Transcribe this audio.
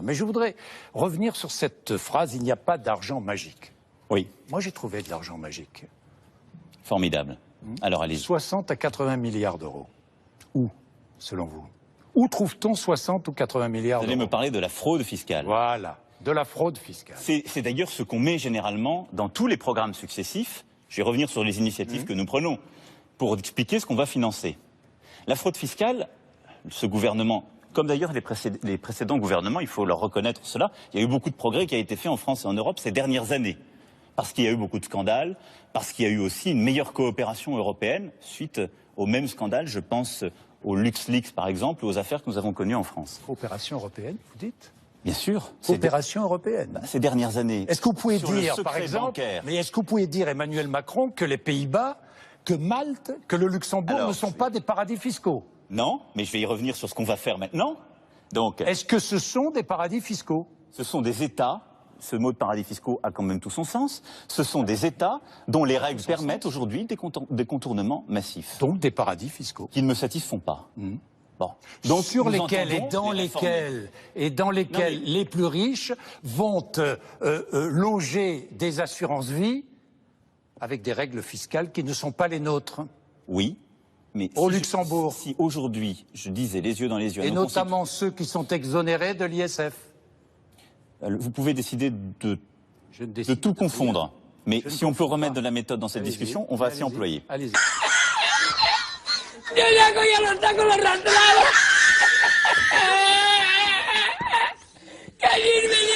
Mais je voudrais revenir sur cette phrase, il n'y a pas d'argent magique. Oui. Moi, j'ai trouvé de l'argent magique. Formidable. Alors, allez-y. 60 à 80 milliards d'euros. Où, selon vous? Où trouve-t-on 60 ou 80 milliards d'euros? Vous allez me parler de la fraude fiscale. Voilà, de la fraude fiscale. C'est d'ailleurs ce qu'on met généralement dans tous les programmes successifs. Je vais revenir sur les initiatives que nous prenons pour expliquer ce qu'on va financer. La fraude fiscale, ce gouvernement, comme d'ailleurs les précédents gouvernements, il faut leur reconnaître cela, il y a eu beaucoup de progrès qui a été fait en France et en Europe ces dernières années. Parce qu'il y a eu beaucoup de scandales, parce qu'il y a eu aussi une meilleure coopération européenne suite aux mêmes scandales, je pense aux LuxLeaks par exemple, aux affaires que nous avons connues en France. Coopération européenne, vous dites? Bien sûr. Coopération européenne. Ces dernières années. Est-ce que vous pouvez sur le dire, secret par exemple, bancaire. mais est-ce que vous pouvez dire, Emmanuel Macron, que les Pays-Bas, que Malte, que le Luxembourg Alors, ne sont pas des paradis fiscaux? Non, mais je vais y revenir sur ce qu'on va faire maintenant. Donc, Est-ce que ce sont des paradis fiscaux? ce sont des États, ce mot de paradis fiscaux a quand même tout son sens, ce sont des États dont les règles permettent aujourd'hui des contournements massifs. Donc des paradis fiscaux. Qui ne me satisfont pas. Bon. Donc, sur nous lesquels et entendons dans lesquels les plus riches vont loger des assurances-vie avec des règles fiscales qui ne sont pas les nôtres. Oui, mais au Luxembourg. Si aujourd'hui, je disais les yeux dans les yeux... Et notamment ceux qui sont exonérés de l'ISF. Vous pouvez décider de tout confondre. Mais si on peut remettre de la méthode dans cette discussion, on va s'y employer. Allez-y. Yo ya cogía los tacos los arrastrados. Que allí me